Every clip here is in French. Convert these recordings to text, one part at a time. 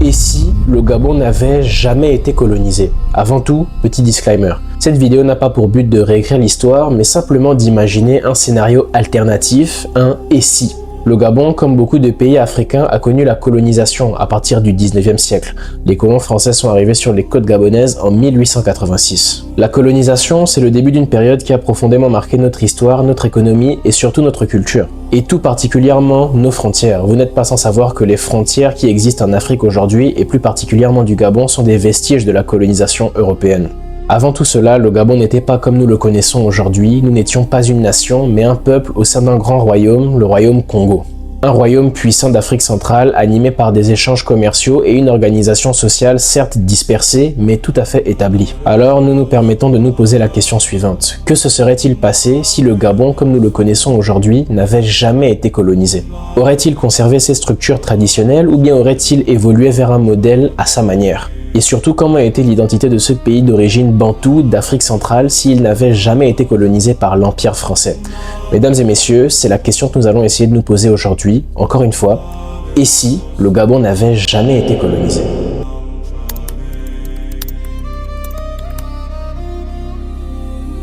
Et si le Gabon n'avait jamais été colonisé? Avant tout, petit disclaimer. Cette vidéo n'a pas pour but de réécrire l'histoire, mais simplement d'imaginer un scénario alternatif, un « et si ». Le Gabon, comme beaucoup de pays africains, a connu la colonisation à partir du 19e siècle. Les colons français sont arrivés sur les côtes gabonaises en 1886. La colonisation, c'est le début d'une période qui a profondément marqué notre histoire, notre économie et surtout notre culture. Et tout particulièrement nos frontières. Vous n'êtes pas sans savoir que les frontières qui existent en Afrique aujourd'hui, et plus particulièrement du Gabon, sont des vestiges de la colonisation européenne. Avant tout cela, le Gabon n'était pas comme nous le connaissons aujourd'hui, nous n'étions pas une nation, mais un peuple au sein d'un grand royaume, le royaume Congo. Un royaume puissant d'Afrique centrale, animé par des échanges commerciaux et une organisation sociale certes dispersée, mais tout à fait établie. Alors nous nous permettons de nous poser la question suivante. Que se serait-il passé si le Gabon, comme nous le connaissons aujourd'hui, n'avait jamais été colonisé? Aurait-il conservé ses structures traditionnelles ou bien aurait-il évolué vers un modèle à sa manière? Et surtout, comment était l'identité de ce pays d'origine bantoue d'Afrique centrale s'il n'avait jamais été colonisé par l'Empire français? Mesdames et messieurs, c'est la question que nous allons essayer de nous poser aujourd'hui, encore une fois. Et si le Gabon n'avait jamais été colonisé?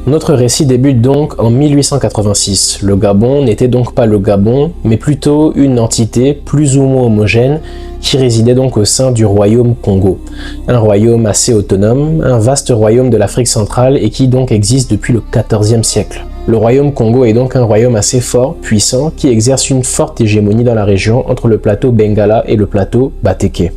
Notre récit débute donc en 1886. Le Gabon n'était donc pas le Gabon, mais plutôt une entité plus ou moins homogène qui résidait donc au sein du royaume Congo. Un royaume assez autonome, un vaste royaume de l'Afrique centrale et qui donc existe depuis le XIVe siècle. Le royaume Congo est donc un royaume assez fort, puissant, qui exerce une forte hégémonie dans la région entre le plateau Bengala et le plateau Bateke.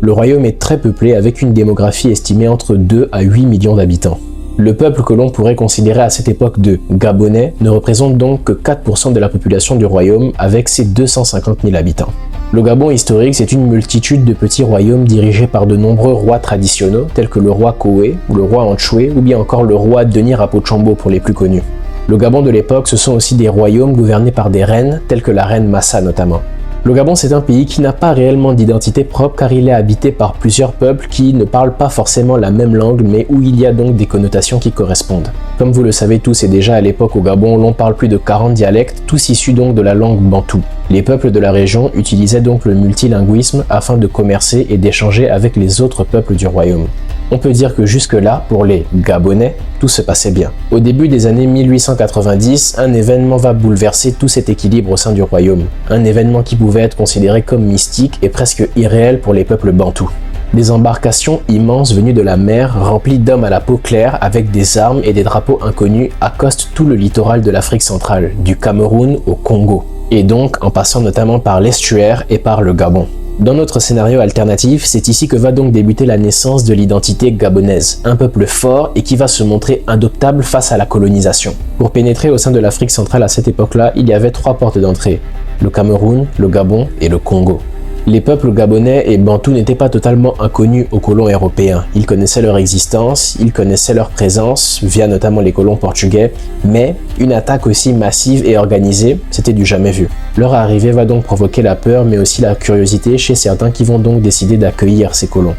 Le royaume est très peuplé avec une démographie estimée entre 2 à 8 millions d'habitants. Le peuple que l'on pourrait considérer à cette époque de Gabonais ne représente donc que 4% de la population du royaume avec ses 250 000 habitants. Le Gabon historique, c'est une multitude de petits royaumes dirigés par de nombreux rois traditionnels tels que le roi Koué ou le roi Antchoué ou bien encore le roi Denis Rapochambo pour les plus connus. Le Gabon de l'époque, ce sont aussi des royaumes gouvernés par des reines telles que la reine Massa notamment. Le Gabon, c'est un pays qui n'a pas réellement d'identité propre car il est habité par plusieurs peuples qui ne parlent pas forcément la même langue mais où il y a donc des connotations qui correspondent. Comme vous le savez tous et déjà à l'époque au Gabon, l'on parle plus de 40 dialectes, tous issus donc de la langue bantoue. Les peuples de la région utilisaient donc le multilinguisme afin de commercer et d'échanger avec les autres peuples du royaume. On peut dire que jusque-là, pour les Gabonais, tout se passait bien. Au début des années 1890, un événement va bouleverser tout cet équilibre au sein du royaume. Un événement qui pouvait être considéré comme mystique et presque irréel pour les peuples bantous. Des embarcations immenses venues de la mer, remplies d'hommes à la peau claire avec des armes et des drapeaux inconnus, accostent tout le littoral de l'Afrique centrale, du Cameroun au Congo, et donc en passant notamment par l'estuaire et par le Gabon. Dans notre scénario alternatif, c'est ici que va donc débuter la naissance de l'identité gabonaise, un peuple fort et qui va se montrer indoctable face à la colonisation. Pour pénétrer au sein de l'Afrique centrale à cette époque-là, il y avait 3 portes d'entrée, le Cameroun, le Gabon et le Congo. Les peuples gabonais et bantous n'étaient pas totalement inconnus aux colons européens. Ils connaissaient leur existence, ils connaissaient leur présence, via notamment les colons portugais, mais une attaque aussi massive et organisée, c'était du jamais vu. Leur arrivée va donc provoquer la peur, mais aussi la curiosité chez certains qui vont donc décider d'accueillir ces colons.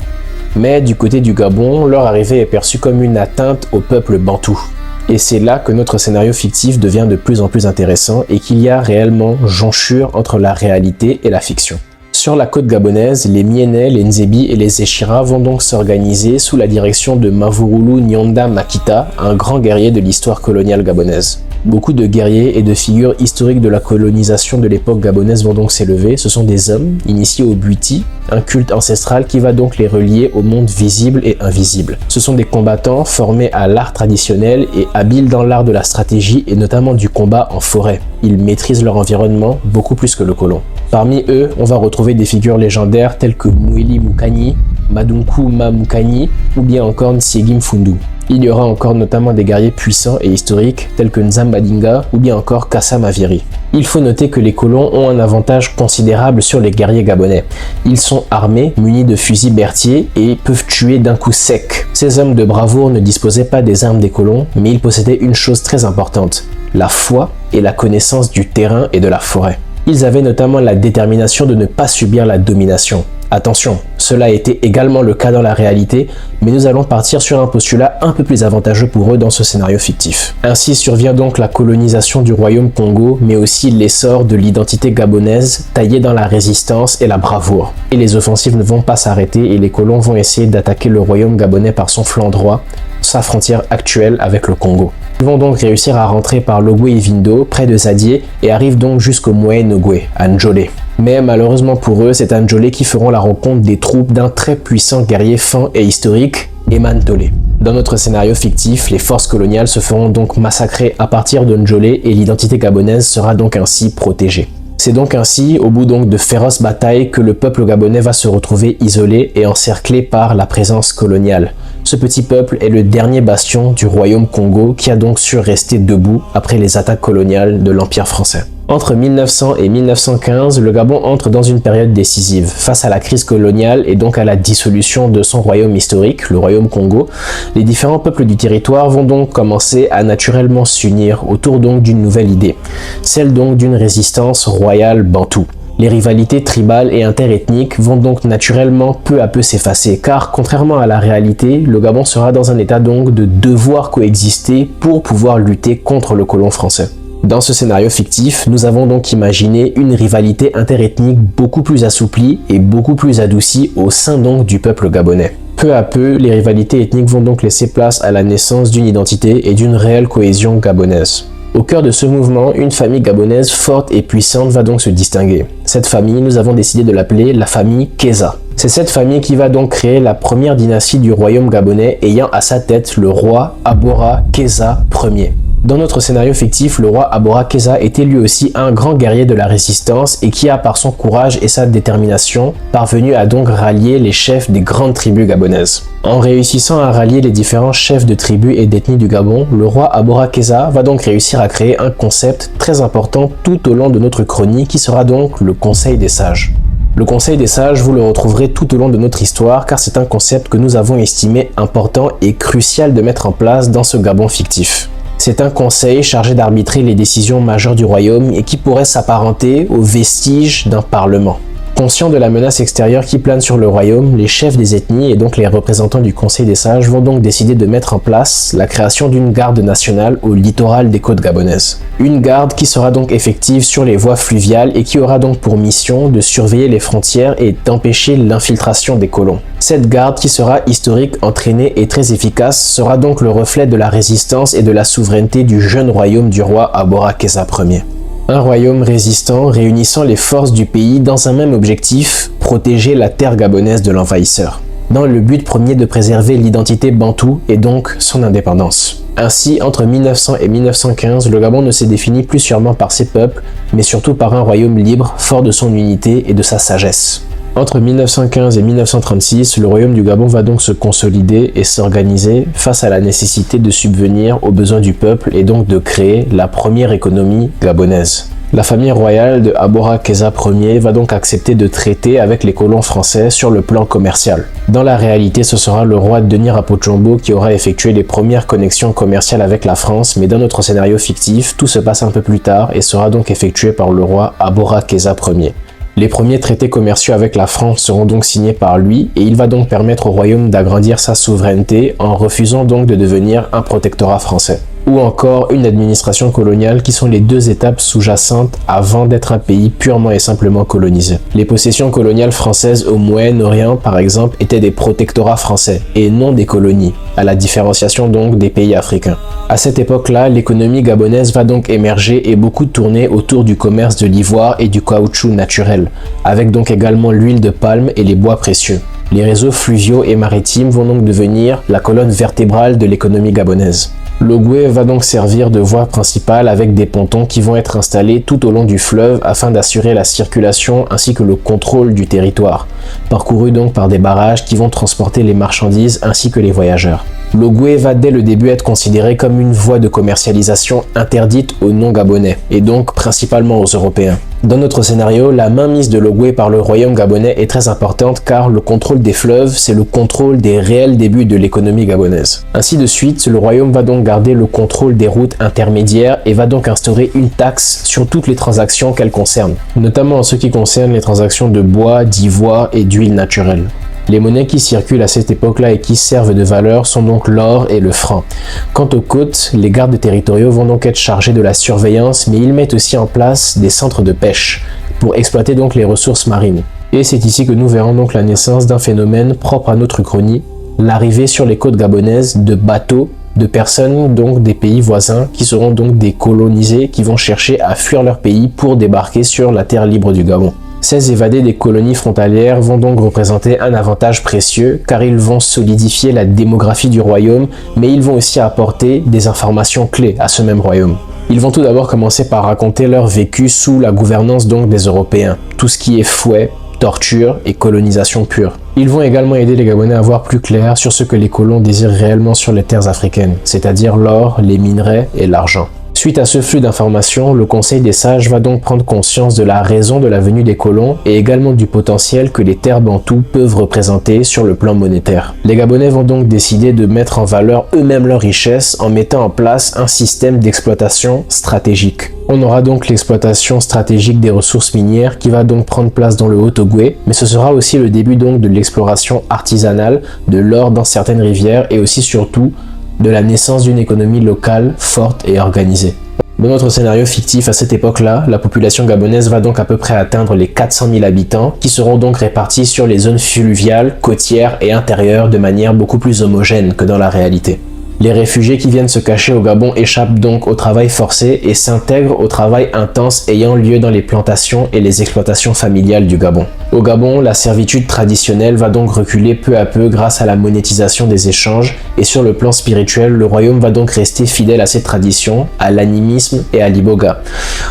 Mais du côté du Gabon, leur arrivée est perçue comme une atteinte au peuple bantou. Et c'est là que notre scénario fictif devient de plus en plus intéressant et qu'il y a réellement jonchure entre la réalité et la fiction. Sur la côte gabonaise, les Mienais, les Nzebi et les Échira vont donc s'organiser sous la direction de Mavurulu Nyonda Makita, un grand guerrier de l'histoire coloniale gabonaise. Beaucoup de guerriers et de figures historiques de la colonisation de l'époque gabonaise vont donc s'élever. Ce sont des hommes initiés au Buti, un culte ancestral qui va donc les relier au monde visible et invisible. Ce sont des combattants formés à l'art traditionnel et habiles dans l'art de la stratégie et notamment du combat en forêt. Ils maîtrisent leur environnement beaucoup plus que le colon. Parmi eux, on va retrouver des figures légendaires telles que Mweli Mukani, Madunku Mukani ou bien encore Nsiegi Mfundu. Il y aura encore notamment des guerriers puissants et historiques tels que Nzambadinga ou bien encore Kassa Maviri. Il faut noter que les colons ont un avantage considérable sur les guerriers gabonais. Ils sont armés, munis de fusils Berthier et peuvent tuer d'un coup sec. Ces hommes de bravoure ne disposaient pas des armes des colons, mais ils possédaient une chose très importante, la foi et la connaissance du terrain et de la forêt. Ils avaient notamment la détermination de ne pas subir la domination. Attention, cela a été également le cas dans la réalité, mais nous allons partir sur un postulat un peu plus avantageux pour eux dans ce scénario fictif. Ainsi survient donc la colonisation du royaume Congo, mais aussi l'essor de l'identité gabonaise taillée dans la résistance et la bravoure. Et les offensives ne vont pas s'arrêter et les colons vont essayer d'attaquer le royaume gabonais par son flanc droit, sa frontière actuelle avec le Congo. Ils vont donc réussir à rentrer par l'Ogwe-Ivindo, près de Zadier, et arrivent donc jusqu'au Moyen-Ogwe, à Njolé. Mais malheureusement pour eux, c'est à Njolé qu'ils feront la rencontre des troupes d'un très puissant guerrier fin et historique, Eman Tolé. Dans notre scénario fictif, les forces coloniales se feront donc massacrer à partir de Njolé et l'identité gabonaise sera donc ainsi protégée. C'est donc ainsi, au bout donc de féroces batailles, que le peuple gabonais va se retrouver isolé et encerclé par la présence coloniale. Ce petit peuple est le dernier bastion du royaume Congo qui a donc su rester debout après les attaques coloniales de l'Empire français. Entre 1900 et 1915, le Gabon entre dans une période décisive. Face à la crise coloniale et donc à la dissolution de son royaume historique, le royaume Congo, les différents peuples du territoire vont donc commencer à naturellement s'unir autour donc d'une nouvelle idée, celle donc d'une résistance royale bantoue. Les rivalités tribales et interethniques vont donc naturellement peu à peu s'effacer, car contrairement à la réalité, le Gabon sera dans un état donc de devoir coexister pour pouvoir lutter contre le colon français. Dans ce scénario fictif, nous avons donc imaginé une rivalité interethnique beaucoup plus assouplie et beaucoup plus adoucie au sein donc du peuple gabonais. Peu à peu, les rivalités ethniques vont donc laisser place à la naissance d'une identité et d'une réelle cohésion gabonaise. Au cœur de ce mouvement, une famille gabonaise forte et puissante va donc se distinguer. Cette famille, nous avons décidé de l'appeler la famille Keza. C'est cette famille qui va donc créer la première dynastie du royaume gabonais ayant à sa tête le roi Abora Keza Ier. Dans notre scénario fictif, le roi Abora Keza était lui aussi un grand guerrier de la résistance et qui a par son courage et sa détermination parvenu à donc rallier les chefs des grandes tribus gabonaises. En réussissant à rallier les différents chefs de tribus et d'ethnies du Gabon, le roi Abora Keza va donc réussir à créer un concept très important tout au long de notre chronique qui sera donc le Conseil des sages. Le Conseil des sages, vous le retrouverez tout au long de notre histoire car c'est un concept que nous avons estimé important et crucial de mettre en place dans ce Gabon fictif. C'est un conseil chargé d'arbitrer les décisions majeures du royaume et qui pourrait s'apparenter aux vestiges d'un parlement. Conscients de la menace extérieure qui plane sur le royaume, les chefs des ethnies et donc les représentants du Conseil des sages vont donc décider de mettre en place la création d'une garde nationale au littoral des côtes gabonaises. Une garde qui sera donc effective sur les voies fluviales et qui aura donc pour mission de surveiller les frontières et d'empêcher l'infiltration des colons. Cette garde qui sera historique, entraînée et très efficace sera donc le reflet de la résistance et de la souveraineté du jeune royaume du roi Abora Keza Ier. Un royaume résistant réunissant les forces du pays dans un même objectif, protéger la terre gabonaise de l'envahisseur, dans le but premier de préserver l'identité bantoue et donc son indépendance. Ainsi, entre 1900 et 1915, le Gabon ne s'est défini plus sûrement par ses peuples, mais surtout par un royaume libre, fort de son unité et de sa sagesse. Entre 1915 et 1936, le royaume du Gabon va donc se consolider et s'organiser face à la nécessité de subvenir aux besoins du peuple et donc de créer la première économie gabonaise. La famille royale de Abora Keza Ier va donc accepter de traiter avec les colons français sur le plan commercial. Dans la réalité, ce sera le roi Denis Rapochambo qui aura effectué les premières connexions commerciales avec la France, mais dans notre scénario fictif, tout se passe un peu plus tard et sera donc effectué par le roi Abora Keza Ier. Les premiers traités commerciaux avec la France seront donc signés par lui et il va donc permettre au royaume d'agrandir sa souveraineté en refusant donc de devenir un protectorat français. Ou encore une administration coloniale qui sont les deux étapes sous-jacentes avant d'être un pays purement et simplement colonisé. Les possessions coloniales françaises au Moyen-Orient par exemple étaient des protectorats français et non des colonies, à la différenciation donc des pays africains. À cette époque-là, l'économie gabonaise va donc émerger et beaucoup tourner autour du commerce de l'ivoire et du caoutchouc naturel, avec donc également l'huile de palme et les bois précieux. Les réseaux fluviaux et maritimes vont donc devenir la colonne vertébrale de l'économie gabonaise. L'Ogwe va donc servir de voie principale avec des pontons qui vont être installés tout au long du fleuve afin d'assurer la circulation ainsi que le contrôle du territoire, parcouru donc par des barrages qui vont transporter les marchandises ainsi que les voyageurs. L'Ogwe va dès le début être considéré comme une voie de commercialisation interdite aux non-gabonais, et donc principalement aux Européens. Dans notre scénario, la mainmise de l'Ogooué par le royaume gabonais est très importante car le contrôle des fleuves, c'est le contrôle des réels débuts de l'économie gabonaise. Ainsi de suite, le royaume va donc garder le contrôle des routes intermédiaires et va donc instaurer une taxe sur toutes les transactions qu'elle concerne, notamment en ce qui concerne les transactions de bois, d'ivoire et d'huile naturelle. Les monnaies qui circulent à cette époque-là et qui servent de valeur sont donc l'or et le franc. Quant aux côtes, les gardes territoriaux vont donc être chargés de la surveillance, mais ils mettent aussi en place des centres de pêche pour exploiter donc les ressources marines. Et c'est ici que nous verrons donc la naissance d'un phénomène propre à notre uchronie, l'arrivée sur les côtes gabonaises de bateaux, de personnes donc des pays voisins qui seront donc des colonisés qui vont chercher à fuir leur pays pour débarquer sur la terre libre du Gabon. Ces évadés des colonies frontalières vont donc représenter un avantage précieux car ils vont solidifier la démographie du royaume, mais ils vont aussi apporter des informations clés à ce même royaume. Ils vont tout d'abord commencer par raconter leur vécu sous la gouvernance donc des Européens, tout ce qui est fouet, torture et colonisation pure. Ils vont également aider les Gabonais à voir plus clair sur ce que les colons désirent réellement sur les terres africaines, c'est-à-dire l'or, les minerais et l'argent. Suite à ce flux d'informations, le Conseil des sages va donc prendre conscience de la raison de la venue des colons et également du potentiel que les terres bantoues peuvent représenter sur le plan monétaire. Les Gabonais vont donc décider de mettre en valeur eux-mêmes leurs richesses en mettant en place un système d'exploitation stratégique. On aura donc l'exploitation stratégique des ressources minières qui va donc prendre place dans le Haut-Ogooué, mais ce sera aussi le début donc de l'exploration artisanale de l'or dans certaines rivières et aussi surtout de la naissance d'une économie locale forte et organisée. Dans notre scénario fictif, à cette époque-là, la population gabonaise va donc à peu près atteindre les 400 000 habitants qui seront donc répartis sur les zones fluviales, côtières et intérieures de manière beaucoup plus homogène que dans la réalité. Les réfugiés qui viennent se cacher au Gabon échappent donc au travail forcé et s'intègrent au travail intense ayant lieu dans les plantations et les exploitations familiales du Gabon. Au Gabon, la servitude traditionnelle va donc reculer peu à peu grâce à la monétisation des échanges et sur le plan spirituel, le royaume va donc rester fidèle à ses traditions, à l'animisme et à l'iboga.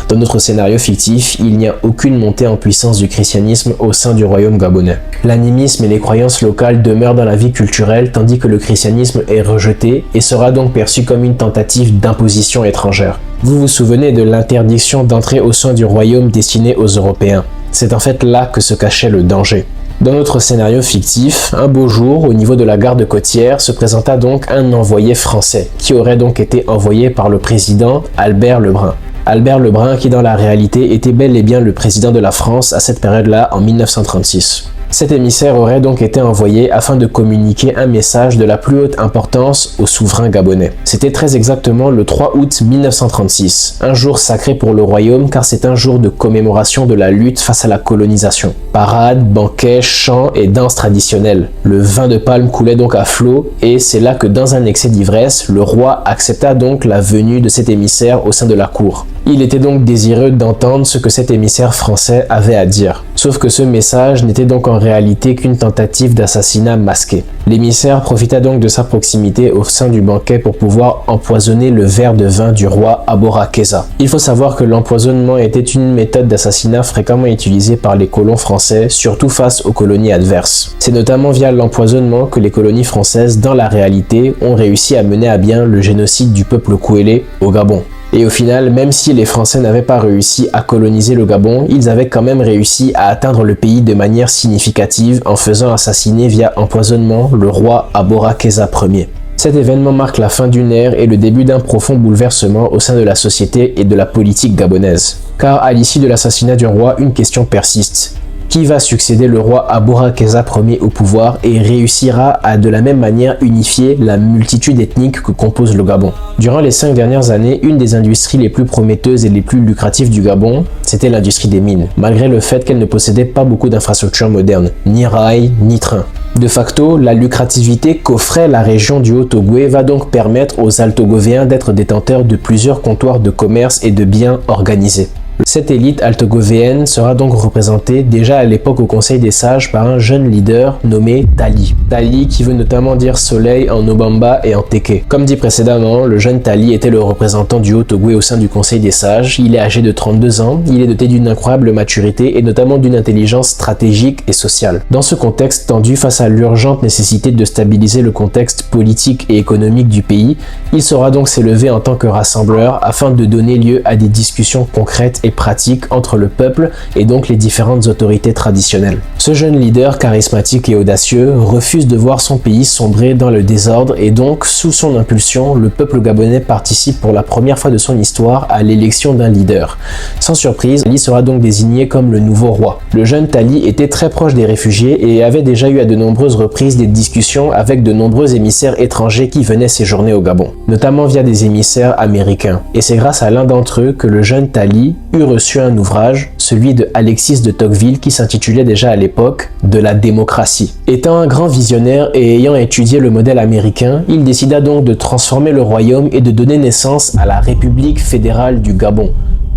Dans notre scénario fictif, il n'y a aucune montée en puissance du christianisme au sein du royaume gabonais. L'animisme et les croyances locales demeurent dans la vie culturelle tandis que le christianisme est rejeté et sera donc perçu comme une tentative d'imposition étrangère. Vous vous souvenez de l'interdiction d'entrer au sein du royaume destiné aux Européens. C'est en fait là que se cachait le danger. Dans notre scénario fictif, un beau jour, au niveau de la garde côtière, se présenta donc un envoyé français, qui aurait donc été envoyé par le président Albert Le Brun. Albert Le Brun qui dans la réalité était bel et bien le président de la France à cette période-là en 1936. Cet émissaire aurait donc été envoyé afin de communiquer un message de la plus haute importance au souverain gabonais. C'était très exactement le 3 août 1936, un jour sacré pour le royaume car c'est un jour de commémoration de la lutte face à la colonisation. Parades, banquets, chants et danses traditionnelles. Le vin de palme coulait donc à flot et c'est là que dans un excès d'ivresse, le roi accepta donc la venue de cet émissaire au sein de la cour. Il était donc désireux d'entendre ce que cet émissaire français avait à dire. Sauf que ce message n'était donc en réalité qu'une tentative d'assassinat masqué. L'émissaire profita donc de sa proximité au sein du banquet pour pouvoir empoisonner le verre de vin du roi Abora Keza. Il faut savoir que l'empoisonnement était une méthode d'assassinat fréquemment utilisée par les colons français, surtout face aux colonies adverses. C'est notamment via l'empoisonnement que les colonies françaises, dans la réalité, ont réussi à mener à bien le génocide du peuple Kouélé au Gabon. Et au final, même si les Français n'avaient pas réussi à coloniser le Gabon, ils avaient quand même réussi à atteindre le pays de manière significative en faisant assassiner via empoisonnement le roi Abora Keza Ier. Cet événement marque la fin d'une ère et le début d'un profond bouleversement au sein de la société et de la politique gabonaise. Car à l'issue de l'assassinat du roi, une question persiste. Qui va succéder le roi Abora Keza Ier au pouvoir et réussira à de la même manière unifier la multitude ethnique que compose le Gabon. Durant les 5 dernières années, une des industries les plus prometteuses et les plus lucratives du Gabon, c'était l'industrie des mines, malgré le fait qu'elle ne possédait pas beaucoup d'infrastructures modernes, ni rails, ni trains. De facto, la lucrativité qu'offrait la région du Haut-Ogooué va donc permettre aux Altogovéens d'être détenteurs de plusieurs comptoirs de commerce et de biens organisés. Cette élite altogovéenne sera donc représentée déjà à l'époque au Conseil des sages par un jeune leader nommé Tali. Tali qui veut notamment dire soleil en Obamba et en Teke. Comme dit précédemment, le jeune Tali était le représentant du Haut-Ogooué au sein du Conseil des sages. Il est âgé de 32 ans, il est doté d'une incroyable maturité et notamment d'une intelligence stratégique et sociale. Dans ce contexte tendu face à l'urgente nécessité de stabiliser le contexte politique et économique du pays, il saura donc s'élever en tant que rassembleur afin de donner lieu à des discussions concrètes et pratique entre le peuple et donc les différentes autorités traditionnelles. Ce jeune leader charismatique et audacieux refuse de voir son pays sombrer dans le désordre et donc, sous son impulsion, le peuple gabonais participe pour la première fois de son histoire à l'élection d'un leader. Sans surprise, Tali sera donc désigné comme le nouveau roi. Le jeune Tali était très proche des réfugiés et avait déjà eu à de nombreuses reprises des discussions avec de nombreux émissaires étrangers qui venaient séjourner au Gabon, notamment via des émissaires américains. Et c'est grâce à l'un d'entre eux que le jeune Tali eut reçu un ouvrage, celui de Alexis de Tocqueville, qui s'intitulait déjà à l'époque « De la démocratie ». Étant un grand visionnaire et ayant étudié le modèle américain, il décida donc de transformer le royaume et de donner naissance à la République fédérale du Gabon,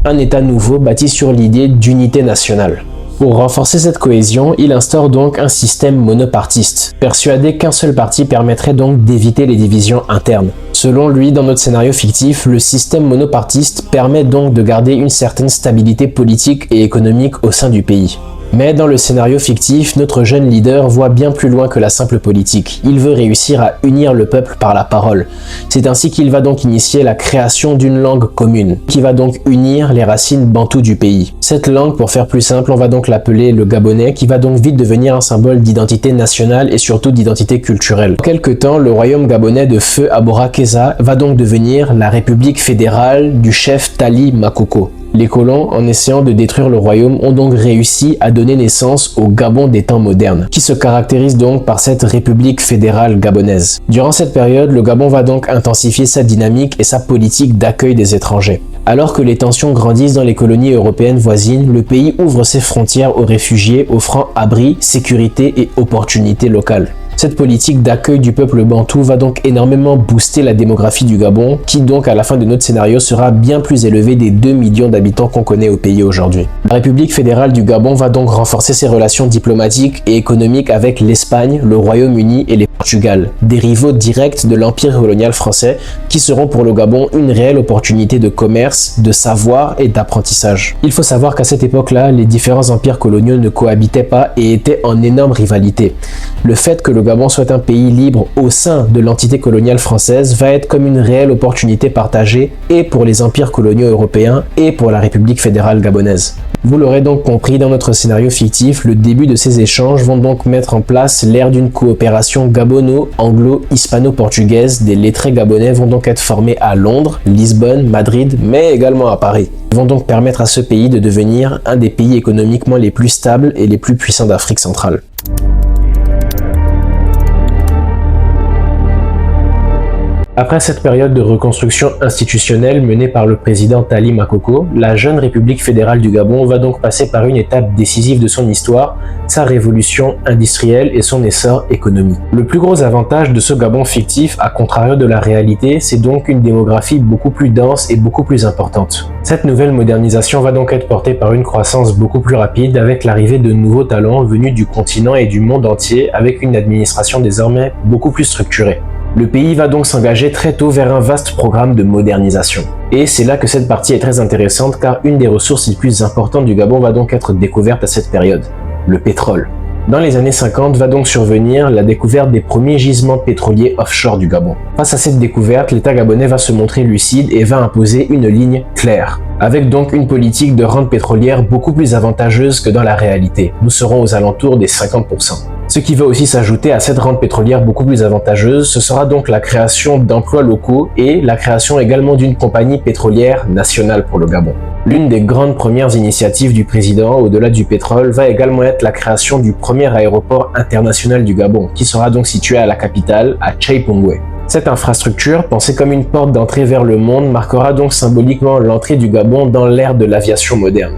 un État nouveau bâti sur l'idée d'unité nationale. Pour renforcer cette cohésion, il instaure donc un système monopartiste, persuadé qu'un seul parti permettrait donc d'éviter les divisions internes. Selon lui, dans notre scénario fictif, le système monopartiste permet donc de garder une certaine stabilité politique et économique au sein du pays. Mais dans le scénario fictif, notre jeune leader voit bien plus loin que la simple politique. Il veut réussir à unir le peuple par la parole. C'est ainsi qu'il va donc initier la création d'une langue commune, qui va donc unir les racines bantoues du pays. Cette langue, pour faire plus simple, on va donc l'appeler le gabonais, qui va donc vite devenir un symbole d'identité nationale et surtout d'identité culturelle. En quelque temps, le royaume gabonais de feu Abora Keza va donc devenir la république fédérale du chef Tali Makoko. Les colons, en essayant de détruire le royaume, ont donc réussi à donner naissance au Gabon des temps modernes, qui se caractérise donc par cette république fédérale gabonaise. Durant cette période, le Gabon va donc intensifier sa dynamique et sa politique d'accueil des étrangers. Alors que les tensions grandissent dans les colonies européennes voisines, le pays ouvre ses frontières aux réfugiés, offrant abri, sécurité et opportunités locales. Cette politique d'accueil du peuple bantou va donc énormément booster la démographie du Gabon, qui donc à la fin de notre scénario sera bien plus élevée des 2 millions d'habitants qu'on connaît au pays aujourd'hui. La République fédérale du Gabon va donc renforcer ses relations diplomatiques et économiques avec l'Espagne, le Royaume-Uni et les Portugal, des rivaux directs de l'empire colonial français, qui seront pour le Gabon une réelle opportunité de commerce, de savoir et d'apprentissage. Il faut savoir qu'à cette époque-là, les différents empires coloniaux ne cohabitaient pas et étaient en énorme rivalité. Le fait que le Gabon soit un pays libre au sein de l'entité coloniale française va être comme une réelle opportunité partagée et pour les empires coloniaux européens et pour la République fédérale gabonaise. Vous l'aurez donc compris, dans notre scénario fictif, le début de ces échanges vont donc mettre en place l'ère d'une coopération gabono-anglo-hispano-portugaise. Des lettrés gabonais vont donc être formés à Londres, Lisbonne, Madrid, mais également à Paris. Ils vont donc permettre à ce pays de devenir un des pays économiquement les plus stables et les plus puissants d'Afrique centrale. Après cette période de reconstruction institutionnelle menée par le président Tali Makoko, la jeune République fédérale du Gabon va donc passer par une étape décisive de son histoire, sa révolution industrielle et son essor économique. Le plus gros avantage de ce Gabon fictif, à contrario de la réalité, c'est donc une démographie beaucoup plus dense et beaucoup plus importante. Cette nouvelle modernisation va donc être portée par une croissance beaucoup plus rapide avec l'arrivée de nouveaux talents venus du continent et du monde entier avec une administration désormais beaucoup plus structurée. Le pays va donc s'engager très tôt vers un vaste programme de modernisation. Et c'est là que cette partie est très intéressante car une des ressources les plus importantes du Gabon va donc être découverte à cette période, le pétrole. Dans les années 50 va donc survenir la découverte des premiers gisements pétroliers offshore du Gabon. Face à cette découverte, l'État gabonais va se montrer lucide et va imposer une ligne claire, avec donc une politique de rente pétrolière beaucoup plus avantageuse que dans la réalité. Nous serons aux alentours des 50%. Ce qui va aussi s'ajouter à cette rente pétrolière beaucoup plus avantageuse, ce sera donc la création d'emplois locaux et la création également d'une compagnie pétrolière nationale pour le Gabon. L'une des grandes premières initiatives du président, au-delà du pétrole, va également être la création du premier aéroport international du Gabon, qui sera donc situé à la capitale, à Tchaïpongoué. Cette infrastructure, pensée comme une porte d'entrée vers le monde, marquera donc symboliquement l'entrée du Gabon dans l'ère de l'aviation moderne.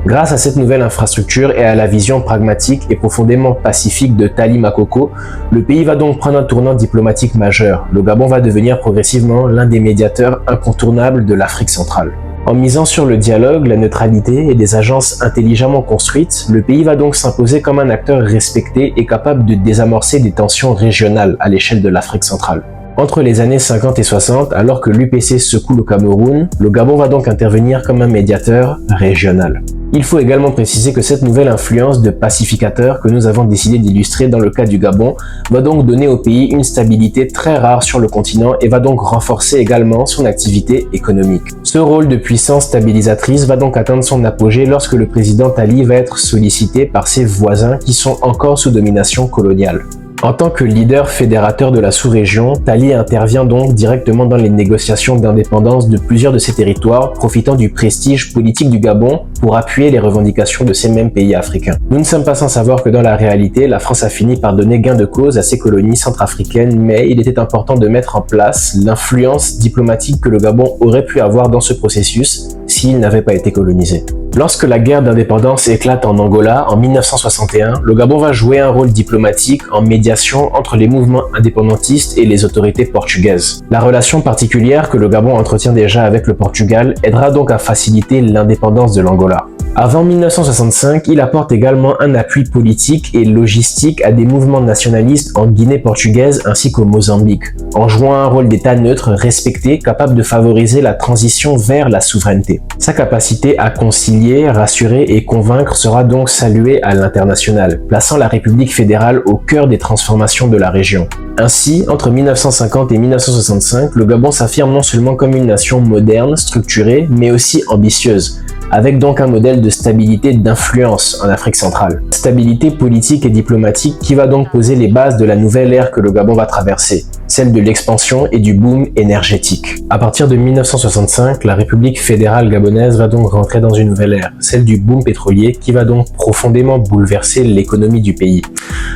Grâce à cette nouvelle infrastructure et à la vision pragmatique et profondément pacifique de Tali Makoko, le pays va donc prendre un tournant diplomatique majeur. Le Gabon va devenir progressivement l'un des médiateurs incontournables de l'Afrique centrale. En misant sur le dialogue, la neutralité et des agences intelligemment construites, le pays va donc s'imposer comme un acteur respecté et capable de désamorcer des tensions régionales à l'échelle de l'Afrique centrale. Entre les années 50 et 60, alors que l'UPC secoue le Cameroun, le Gabon va donc intervenir comme un médiateur régional. Il faut également préciser que cette nouvelle influence de pacificateur que nous avons décidé d'illustrer dans le cas du Gabon va donc donner au pays une stabilité très rare sur le continent et va donc renforcer également son activité économique. Ce rôle de puissance stabilisatrice va donc atteindre son apogée lorsque le président Tally va être sollicité par ses voisins qui sont encore sous domination coloniale. En tant que leader fédérateur de la sous-région, Tally intervient donc directement dans les négociations d'indépendance de plusieurs de ces territoires, profitant du prestige politique du Gabon pour appuyer les revendications de ces mêmes pays africains. Nous ne sommes pas sans savoir que dans la réalité, la France a fini par donner gain de cause à ces colonies centrafricaines, mais il était important de mettre en place l'influence diplomatique que le Gabon aurait pu avoir dans ce processus s'il n'avait pas été colonisé. Lorsque la guerre d'indépendance éclate en Angola en 1961, le Gabon va jouer un rôle diplomatique en médiation entre les mouvements indépendantistes et les autorités portugaises. La relation particulière que le Gabon entretient déjà avec le Portugal aidera donc à faciliter l'indépendance de l'Angola. Avant 1965, il apporte également un appui politique et logistique à des mouvements nationalistes en Guinée portugaise ainsi qu'au Mozambique, en jouant un rôle d'État neutre respecté capable de favoriser la transition vers la souveraineté. Sa capacité à concilier, rassurer et convaincre sera donc saluée à l'international, plaçant la République fédérale au cœur des transformations de la région. Ainsi, entre 1950 et 1965, le Gabon s'affirme non seulement comme une nation moderne, structurée, mais aussi ambitieuse, avec donc un modèle de stabilité et d'influence en Afrique centrale. Stabilité politique et diplomatique qui va donc poser les bases de la nouvelle ère que le Gabon va traverser, celle de l'expansion et du boom énergétique. À partir de 1965, la République fédérale gabonaise va donc rentrer dans une nouvelle ère, celle du boom pétrolier qui va donc profondément bouleverser l'économie du pays.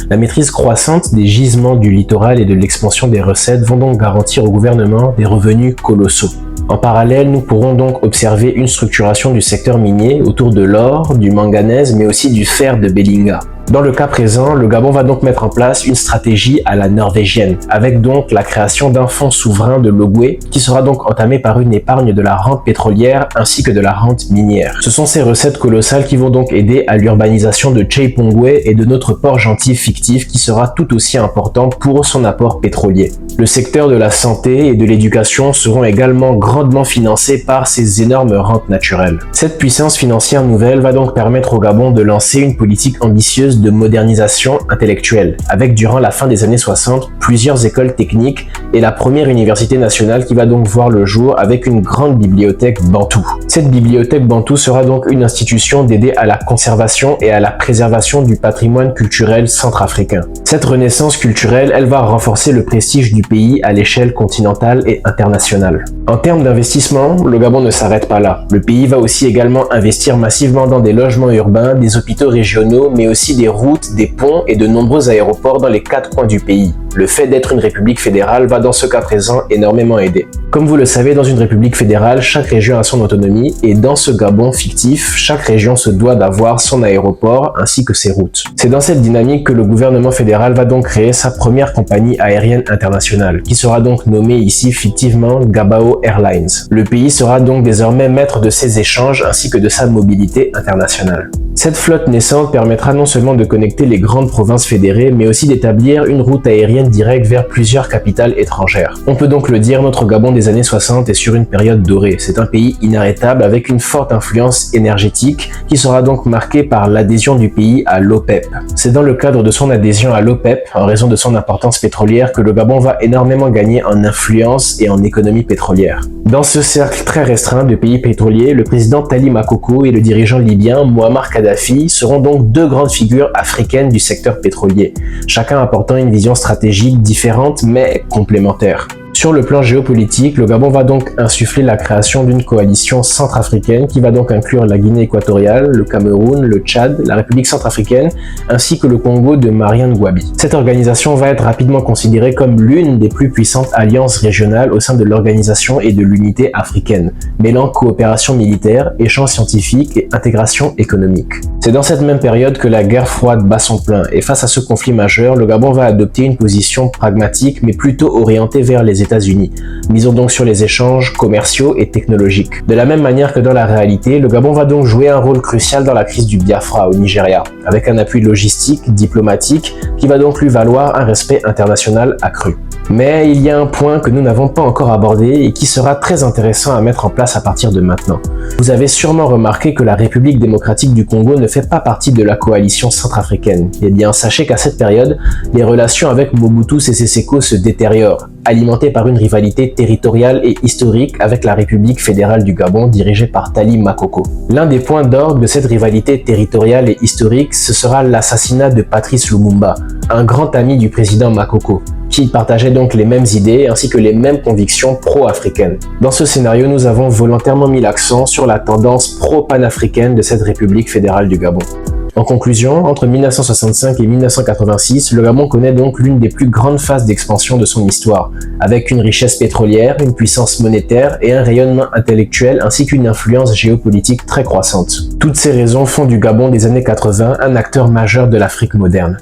La maîtrise croissante des gisements du littoral et de l'expansion des recettes vont donc garantir au gouvernement des revenus colossaux. En parallèle, nous pourrons donc observer une structuration du secteur minier autour de l'or, du manganèse, mais aussi du fer de Belinga. Dans le cas présent, le Gabon va donc mettre en place une stratégie à la norvégienne, avec donc la création d'un fonds souverain de l'Ogooué qui sera donc entamé par une épargne de la rente pétrolière ainsi que de la rente minière. Ce sont ces recettes colossales qui vont donc aider à l'urbanisation de Tcheipongoué et de notre port gentil fictif qui sera tout aussi important pour son apport pétrolier. Le secteur de la santé et de l'éducation seront également grandement financés par ces énormes rentes naturelles. Cette puissance financière nouvelle va donc permettre au Gabon de lancer une politique ambitieuse de modernisation intellectuelle, avec durant la fin des années 60 plusieurs écoles techniques et la première université nationale qui va donc voir le jour avec une grande bibliothèque bantou. Cette bibliothèque bantou sera donc une institution dédiée à la conservation et à la préservation du patrimoine culturel centrafricain. Cette renaissance culturelle, elle va renforcer le prestige du pays à l'échelle continentale et internationale. En termes d'investissement, le Gabon ne s'arrête pas là. Le pays va aussi également investir massivement dans des logements urbains, des hôpitaux régionaux, mais aussi des routes, des ponts et de nombreux aéroports dans les 4 coins du pays. Le fait d'être une république fédérale va dans ce cas présent énormément aider. Comme vous le savez, dans une république fédérale, chaque région a son autonomie et dans ce Gabon fictif, chaque région se doit d'avoir son aéroport ainsi que ses routes. C'est dans cette dynamique que le gouvernement fédéral va donc créer sa première compagnie aérienne internationale, qui sera donc nommée ici fictivement Gabao Airlines. Le pays sera donc désormais maître de ses échanges ainsi que de sa mobilité internationale. Cette flotte naissante permettra non seulement de connecter les grandes provinces fédérées, mais aussi d'établir une route aérienne directe vers plusieurs capitales étrangères. On peut donc le dire, notre Gabon des années 60 est sur une période dorée. C'est un pays inarrêtable avec une forte influence énergétique qui sera donc marquée par l'adhésion du pays à l'OPEP. C'est dans le cadre de son adhésion à l'OPEP, en raison de son importance pétrolière, que le Gabon va énormément gagner en influence et en économie pétrolière. Dans ce cercle très restreint de pays pétroliers, le président Tally Makoko et le dirigeant libyen Mouammar Kadhafi seront donc deux grandes figures africaines du secteur pétrolier, chacun apportant une vision stratégique différente mais complémentaire. Sur le plan géopolitique, le Gabon va donc insuffler la création d'une coalition centrafricaine qui va donc inclure la Guinée équatoriale, le Cameroun, le Tchad, la République centrafricaine ainsi que le Congo de Marianne Gwabi. Cette organisation va être rapidement considérée comme l'une des plus puissantes alliances régionales au sein de l'organisation et de l'unité africaine, mêlant coopération militaire, échanges scientifiques et intégration économique. C'est dans cette même période que la guerre froide bat son plein et face à ce conflit majeur, le Gabon va adopter une position pragmatique mais plutôt orientée vers les États-Unis, misant donc sur les échanges commerciaux et technologiques. De la même manière que dans la réalité, le Gabon va donc jouer un rôle crucial dans la crise du Biafra au Nigeria, avec un appui logistique, diplomatique, qui va donc lui valoir un respect international accru. Mais il y a un point que nous n'avons pas encore abordé et qui sera très intéressant à mettre en place à partir de maintenant. Vous avez sûrement remarqué que la République démocratique du Congo ne fait pas partie de la coalition centrafricaine. Eh bien, sachez qu'à cette période, les relations avec Mobutu Sese Seko se détériorent, alimentées par une rivalité territoriale et historique avec la République fédérale du Gabon dirigée par Tali Makoko. L'un des points d'orgue de cette rivalité territoriale et historique, ce sera l'assassinat de Patrice Lumumba, un grand ami du président Makoko, qui partageait donc les mêmes idées ainsi que les mêmes convictions pro-africaines. Dans ce scénario, nous avons volontairement mis l'accent sur la tendance pro-panafricaine de cette République fédérale du Gabon. En conclusion, entre 1965 et 1986, le Gabon connaît donc l'une des plus grandes phases d'expansion de son histoire, avec une richesse pétrolière, une puissance monétaire et un rayonnement intellectuel ainsi qu'une influence géopolitique très croissante. Toutes ces raisons font du Gabon des années 80 un acteur majeur de l'Afrique moderne.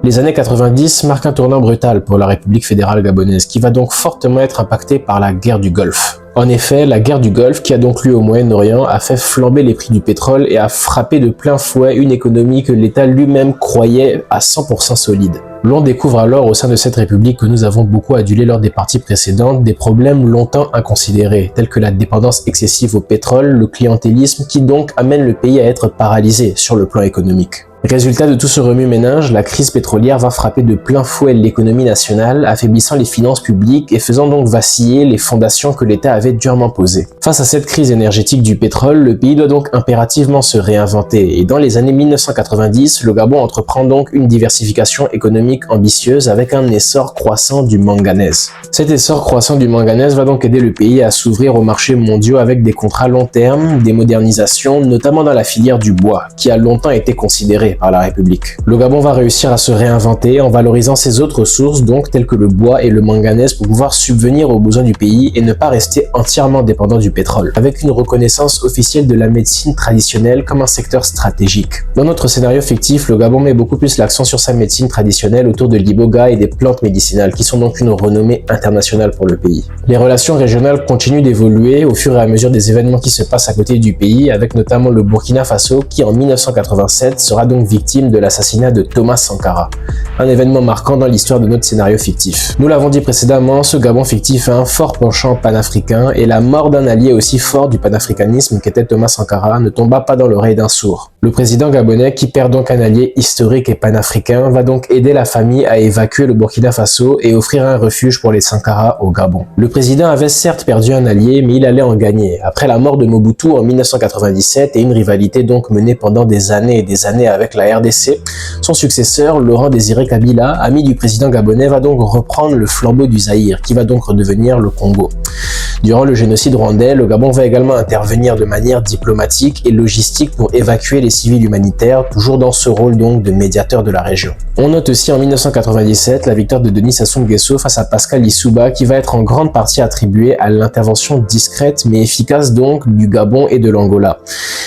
Les années 90 marquent un tournant brutal pour la République fédérale gabonaise, qui va donc fortement être impactée par la guerre du Golfe. En effet, la guerre du Golfe, qui a donc lieu au Moyen-Orient, a fait flamber les prix du pétrole et a frappé de plein fouet une économie que l'État lui-même croyait à 100% solide. L'on découvre alors au sein de cette république que nous avons beaucoup adulé lors des parties précédentes des problèmes longtemps inconsidérés, tels que la dépendance excessive au pétrole, le clientélisme qui donc amène le pays à être paralysé sur le plan économique. Résultat de tout ce remue-ménage, la crise pétrolière va frapper de plein fouet l'économie nationale, affaiblissant les finances publiques et faisant donc vaciller les fondations que l'État avait durement posées. Face à cette crise énergétique du pétrole, le pays doit donc impérativement se réinventer et dans les années 1990, le Gabon entreprend donc une diversification économique ambitieuse avec un essor croissant du manganèse. Cet essor croissant du manganèse va donc aider le pays à s'ouvrir aux marchés mondiaux avec des contrats long terme, des modernisations, notamment dans la filière du bois, qui a longtemps été considérée par la République. Le Gabon va réussir à se réinventer en valorisant ses autres ressources, donc telles que le bois et le manganèse, pour pouvoir subvenir aux besoins du pays et ne pas rester entièrement dépendant du pétrole, avec une reconnaissance officielle de la médecine traditionnelle comme un secteur stratégique. Dans notre scénario fictif, le Gabon met beaucoup plus l'accent sur sa médecine traditionnelle autour de l'iboga et des plantes médicinales, qui sont donc une renommée internationale pour le pays. Les relations régionales continuent d'évoluer au fur et à mesure des événements qui se passent à côté du pays, avec notamment le Burkina Faso, qui en 1987 sera donc victime de l'assassinat de Thomas Sankara, un événement marquant dans l'histoire de notre scénario fictif. Nous l'avons dit précédemment, ce Gabon fictif a un fort penchant panafricain et la mort d'un allié aussi fort du panafricanisme qu'était Thomas Sankara ne tomba pas dans l'oreille d'un sourd. Le président gabonais, qui perd donc un allié historique et panafricain, va donc aider la famille à évacuer le Burkina Faso et offrir un refuge pour les Sankara au Gabon. Le président avait certes perdu un allié, mais il allait en gagner, après la mort de Mobutu en 1997 et une rivalité donc menée pendant des années et des années avec la RDC, son successeur, Laurent Désiré Kabila, ami du président gabonais, va donc reprendre le flambeau du Zaïre, qui va donc redevenir le Congo. Durant le génocide rwandais, le Gabon va également intervenir de manière diplomatique et logistique pour évacuer les civils humanitaires, toujours dans ce rôle donc de médiateur de la région. On note aussi en 1997 la victoire de Denis Sassou Nguesso face à Pascal Lissouba, qui va être en grande partie attribuée à l'intervention discrète mais efficace donc du Gabon et de l'Angola.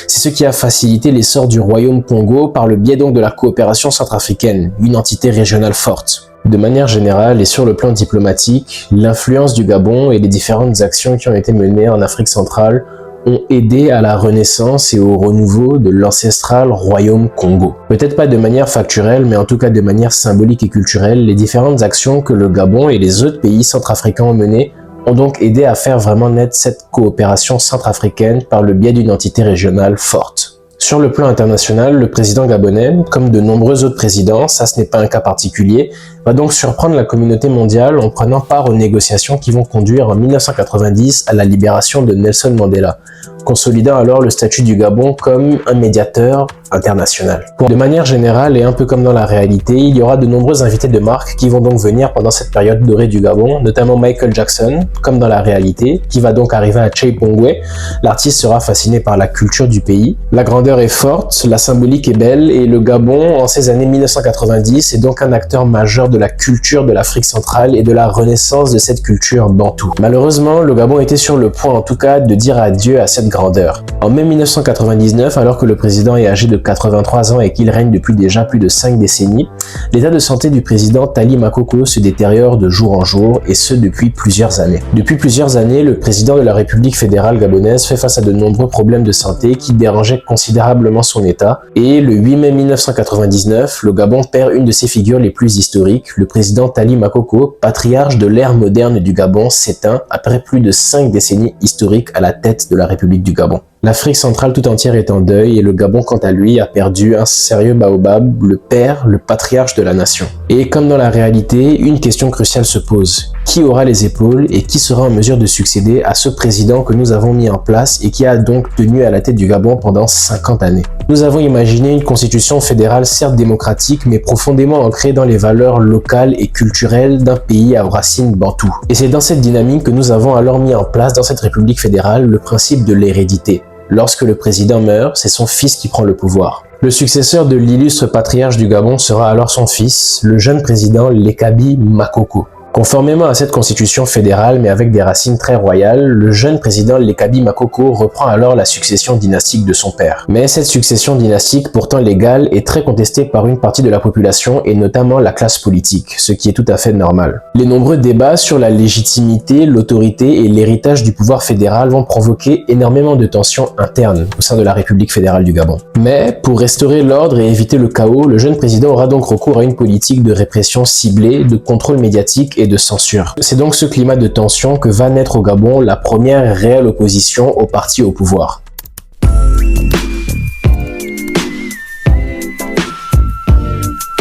C'est ce qui a facilité l'essor du Royaume Congo par le biais donc de la coopération centrafricaine, une entité régionale forte. De manière générale et sur le plan diplomatique, l'influence du Gabon et les différentes actions qui ont été menées en Afrique centrale ont aidé à la renaissance et au renouveau de l'ancestral royaume Congo. Peut-être pas de manière factuelle, mais en tout cas de manière symbolique et culturelle, les différentes actions que le Gabon et les autres pays centrafricains ont menées ont donc aidé à faire vraiment naître cette coopération centrafricaine par le biais d'une entité régionale forte. Sur le plan international, le président gabonais, comme de nombreux autres présidents, ça ce n'est pas un cas particulier, va donc surprendre la communauté mondiale en prenant part aux négociations qui vont conduire en 1990 à la libération de Nelson Mandela, consolidant alors le statut du Gabon comme un médiateur international. De manière générale et un peu comme dans la réalité, il y aura de nombreux invités de marque qui vont donc venir pendant cette période dorée du Gabon, notamment Michael Jackson, comme dans la réalité, qui va donc arriver à Tcheipongwe. L'artiste sera fasciné par la culture du pays. La grandeur est forte, la symbolique est belle et le Gabon, en ces années 1990, est donc un acteur majeur de la culture de l'Afrique centrale et de la renaissance de cette culture bantoue. Malheureusement, le Gabon était sur le point en tout cas de dire adieu à cette grandeur. En mai 1999, alors que le président est âgé de de 83 ans et qu'il règne depuis déjà plus de 5 décennies, l'état de santé du président Tali Makoko se détériore de jour en jour, et ce depuis plusieurs années. Depuis plusieurs années, le président de la République fédérale gabonaise fait face à de nombreux problèmes de santé qui dérangeaient considérablement son état, et le 8 mai 1999, le Gabon perd une de ses figures les plus historiques. Le président Tali Makoko, patriarche de l'ère moderne du Gabon, s'éteint après plus de 5 décennies historiques à la tête de la République du Gabon. L'Afrique centrale tout entière est en deuil et le Gabon, quant à lui, a perdu un sérieux baobab, le père, le patriarche de la nation. Et comme dans la réalité, une question cruciale se pose. Qui aura les épaules et qui sera en mesure de succéder à ce président que nous avons mis en place et qui a donc tenu à la tête du Gabon pendant 50 années? Nous avons imaginé une constitution fédérale certes démocratique mais profondément ancrée dans les valeurs locales et culturelles d'un pays à racines bantoues. Et c'est dans cette dynamique que nous avons alors mis en place dans cette république fédérale le principe de l'hérédité. Lorsque le président meurt, c'est son fils qui prend le pouvoir. Le successeur de l'illustre patriarche du Gabon sera alors son fils, le jeune président Lekabi Makoko. Conformément à cette constitution fédérale, mais avec des racines très royales, le jeune président Lekabi Makoko reprend alors la succession dynastique de son père. Mais cette succession dynastique, pourtant légale, est très contestée par une partie de la population et notamment la classe politique, ce qui est tout à fait normal. Les nombreux débats sur la légitimité, l'autorité et l'héritage du pouvoir fédéral vont provoquer énormément de tensions internes au sein de la République fédérale du Gabon. Mais pour restaurer l'ordre et éviter le chaos, le jeune président aura donc recours à une politique de répression ciblée, de contrôle médiatique et de censure. C'est donc ce climat de tension que va naître au Gabon la première réelle opposition au parti au pouvoir.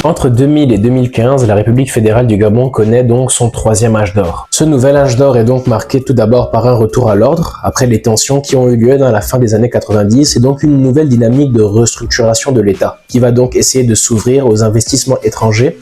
Entre 2000 et 2015, la République fédérale du Gabon connaît donc son troisième âge d'or. Ce nouvel âge d'or est donc marqué tout d'abord par un retour à l'ordre, après les tensions qui ont eu lieu dans la fin des années 90, et donc une nouvelle dynamique de restructuration de l'État, qui va donc essayer de s'ouvrir aux investissements étrangers,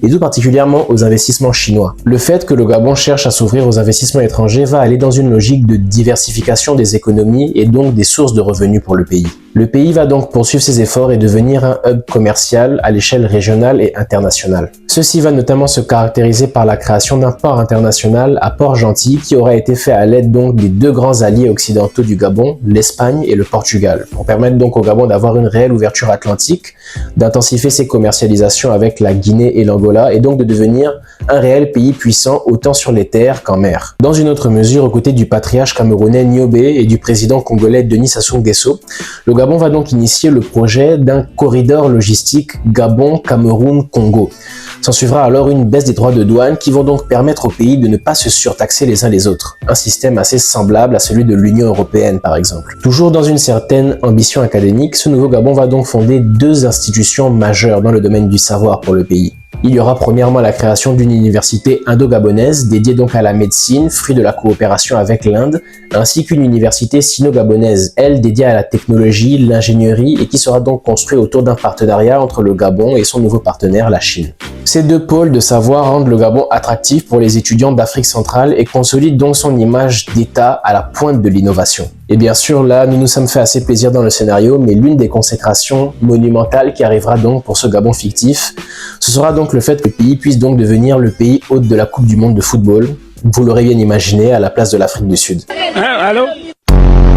et tout particulièrement aux investissements chinois. Le fait que le Gabon cherche à s'ouvrir aux investissements étrangers va aller dans une logique de diversification des économies et donc des sources de revenus pour le pays. Le pays va donc poursuivre ses efforts et devenir un hub commercial à l'échelle régionale et internationale. Ceci va notamment se caractériser par la création d'un port international à Port-Gentil qui aura été fait à l'aide donc des deux grands alliés occidentaux du Gabon, l'Espagne et le Portugal, pour permettre donc au Gabon d'avoir une réelle ouverture atlantique, d'intensifier ses commercialisations avec la Guinée et l'Angola et donc de devenir un réel pays puissant autant sur les terres qu'en mer. Dans une autre mesure, aux côtés du patriarche camerounais Niobé et du président congolais Denis Sassou Nguesso, le Gabon va donc initier le projet d'un corridor logistique Gabon-Cameroun-Congo. S'ensuivra alors une baisse des droits de douane qui vont donc permettre au pays de ne pas se surtaxer les uns les autres. Un système assez semblable à celui de l'Union européenne par exemple. Toujours dans une certaine ambition académique, ce nouveau Gabon va donc fonder deux institutions majeures dans le domaine du savoir pour le pays. Il y aura premièrement la création d'une université indo-gabonaise dédiée donc à la médecine, fruit de la coopération avec l'Inde, ainsi qu'une université sino-gabonaise, elle dédiée à la technologie, l'ingénierie et qui sera donc construite autour d'un partenariat entre le Gabon et son nouveau partenaire, la Chine. Ces deux pôles de savoir rendent le Gabon attractif pour les étudiants d'Afrique centrale et consolident donc son image d'État à la pointe de l'innovation. Et bien sûr, là, nous nous sommes fait assez plaisir dans le scénario, mais l'une des consécrations monumentales qui arrivera donc pour ce Gabon fictif, ce sera donc le fait que le pays puisse donc devenir le pays hôte de la Coupe du Monde de football, vous l'aurez bien imaginé, à la place de l'Afrique du Sud. Allô ?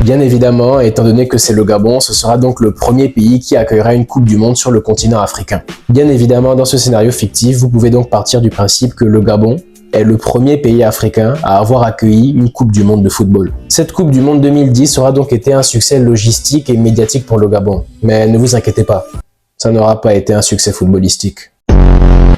Bien évidemment, étant donné que c'est le Gabon, ce sera donc le premier pays qui accueillera une Coupe du Monde sur le continent africain. Bien évidemment, dans ce scénario fictif, vous pouvez donc partir du principe que le Gabon est le premier pays africain à avoir accueilli une Coupe du Monde de football. Cette Coupe du Monde 2010 aura donc été un succès logistique et médiatique pour le Gabon. Mais ne vous inquiétez pas, ça n'aura pas été un succès footballistique.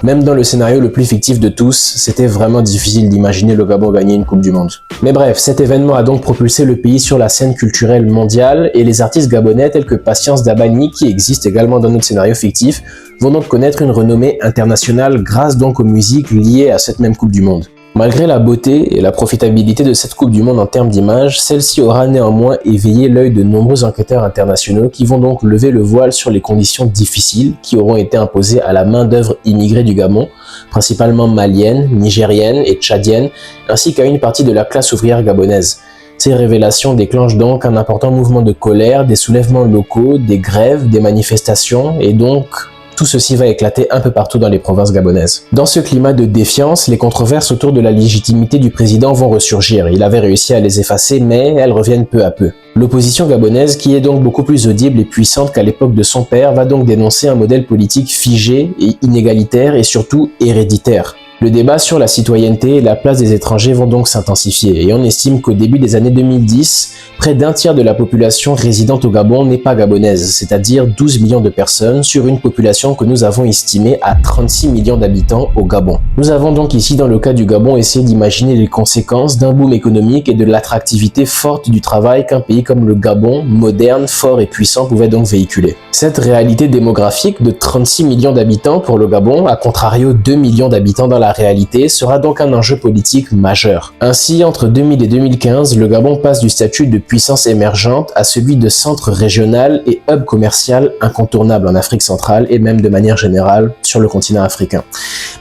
Même dans le scénario le plus fictif de tous, c'était vraiment difficile d'imaginer le Gabon gagner une Coupe du Monde. Mais bref, cet événement a donc propulsé le pays sur la scène culturelle mondiale et les artistes gabonais tels que Patience Dabani, qui existent également dans notre scénario fictif, vont donc connaître une renommée internationale grâce donc aux musiques liées à cette même Coupe du Monde. Malgré la beauté et la profitabilité de cette Coupe du Monde en termes d'image, celle-ci aura néanmoins éveillé l'œil de nombreux enquêteurs internationaux qui vont donc lever le voile sur les conditions difficiles qui auront été imposées à la main-d'œuvre immigrée du Gabon, principalement malienne, nigérienne et tchadienne, ainsi qu'à une partie de la classe ouvrière gabonaise. Ces révélations déclenchent donc un important mouvement de colère, des soulèvements locaux, des grèves, des manifestations et donc tout ceci va éclater un peu partout dans les provinces gabonaises. Dans ce climat de défiance, les controverses autour de la légitimité du président vont ressurgir. Il avait réussi à les effacer, mais elles reviennent peu à peu. L'opposition gabonaise, qui est donc beaucoup plus audible et puissante qu'à l'époque de son père, va donc dénoncer un modèle politique figé et inégalitaire et surtout héréditaire. Le débat sur la citoyenneté et la place des étrangers vont donc s'intensifier et on estime qu'au début des années 2010, près d'un tiers de la population résidente au Gabon n'est pas gabonaise, c'est-à-dire 12 millions de personnes sur une population que nous avons estimée à 36 millions d'habitants au Gabon. Nous avons donc ici dans le cas du Gabon essayé d'imaginer les conséquences d'un boom économique et de l'attractivité forte du travail qu'un pays comme le Gabon, moderne, fort et puissant, pouvait donc véhiculer. Cette réalité démographique de 36 millions d'habitants pour le Gabon, à contrario 2 millions d'habitants dans la réalité, sera donc un enjeu politique majeur. Ainsi, entre 2000 et 2015, le Gabon passe du statut de puissance émergente à celui de centre régional et hub commercial incontournable en Afrique centrale et même de manière générale sur le continent africain.